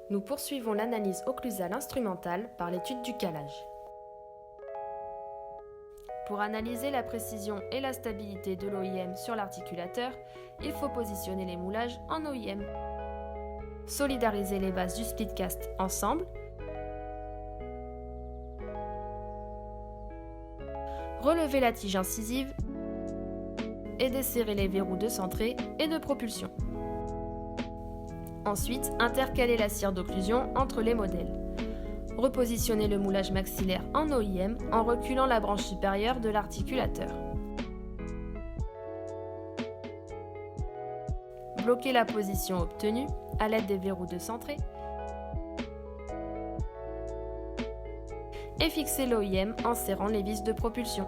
Nous poursuivons l'analyse occlusale instrumentale par l'étude du calage. Pour analyser la précision et la stabilité de l'OIM sur l'articulateur, il faut positionner les moulages en OIM, solidariser les bases du split cast ensemble, relever la tige incisive et desserrer les verrous de centrée et de propulsion. Ensuite, intercaler la cire d'occlusion entre les modèles. Repositionner le moulage maxillaire en OIM en reculant la branche supérieure de l'articulateur. Bloquer la position obtenue à l'aide des verrous de centrée. Et fixer l'OIM en serrant les vis de propulsion.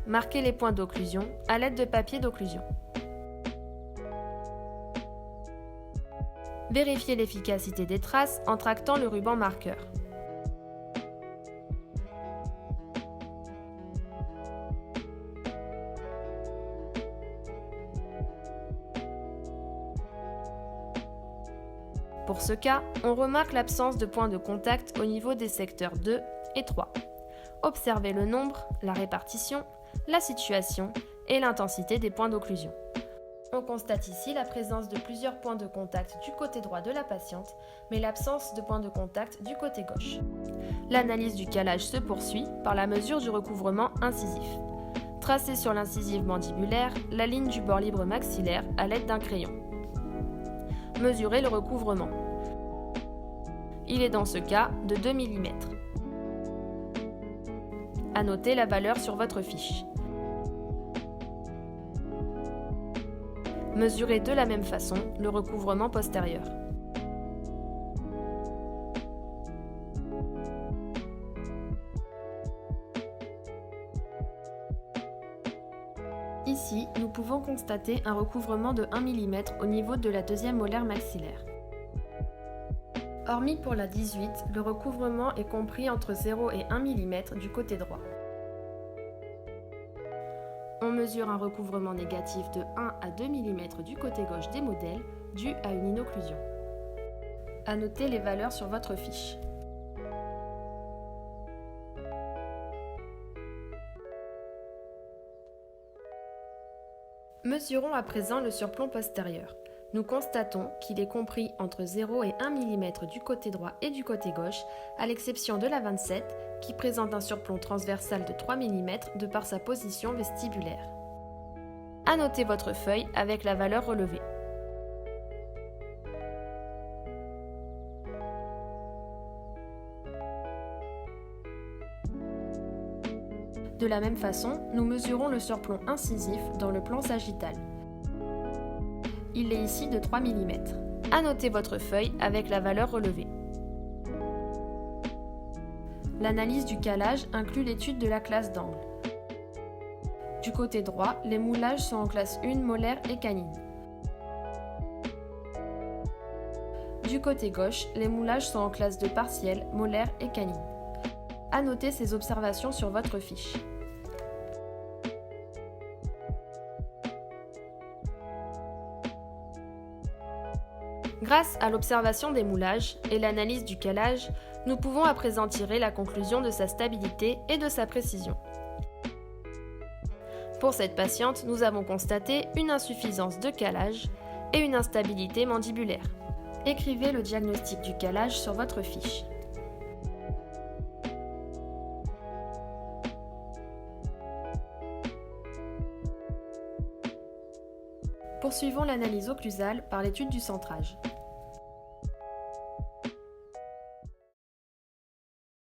Marquez les points d'occlusion à l'aide de papier d'occlusion. Vérifiez l'efficacité des traces en tractant le ruban marqueur. Pour ce cas, on remarque l'absence de points de contact au niveau des secteurs 2 et 3. Observez le nombre, la répartition, la situation et l'intensité des points d'occlusion. On constate ici la présence de plusieurs points de contact du côté droit de la patiente, mais l'absence de points de contact du côté gauche. L'analyse du calage se poursuit par la mesure du recouvrement incisif. Tracez sur l'incisive mandibulaire la ligne du bord libre maxillaire à l'aide d'un crayon. Mesurez le recouvrement. Il est dans ce cas de 2 mm. Annotez la valeur sur votre fiche. Mesurez de la même façon le recouvrement postérieur. Ici, nous pouvons constater un recouvrement de 1 mm au niveau de la deuxième molaire maxillaire. Hormis pour la 18, le recouvrement est compris entre 0 et 1 mm du côté droit. On mesure un recouvrement négatif de 1 à 2 mm du côté gauche des modèles, dû à une inocclusion. Annotez les valeurs sur votre fiche. Mesurons à présent le surplomb postérieur. Nous constatons qu'il est compris entre 0 et 1 mm du côté droit et du côté gauche, à l'exception de la 27, qui présente un surplomb transversal de 3 mm de par sa position vestibulaire. Annotez votre feuille avec la valeur relevée. De la même façon, nous mesurons le surplomb incisif dans le plan sagittal. Il est ici de 3 mm. Annotez votre feuille avec la valeur relevée. L'analyse du calage inclut l'étude de la classe d'angle. Du côté droit, les moulages sont en classe 1 molaire et canine. Du côté gauche, les moulages sont en classe 2 partiel, molaire et canine. Annotez ces observations sur votre fiche. Grâce à l'observation des moulages et l'analyse du calage, nous pouvons à présent tirer la conclusion de sa stabilité et de sa précision. Pour cette patiente, nous avons constaté une insuffisance de calage et une instabilité mandibulaire. Écrivez le diagnostic du calage sur votre fiche. Poursuivons l'analyse occlusale par l'étude du centrage.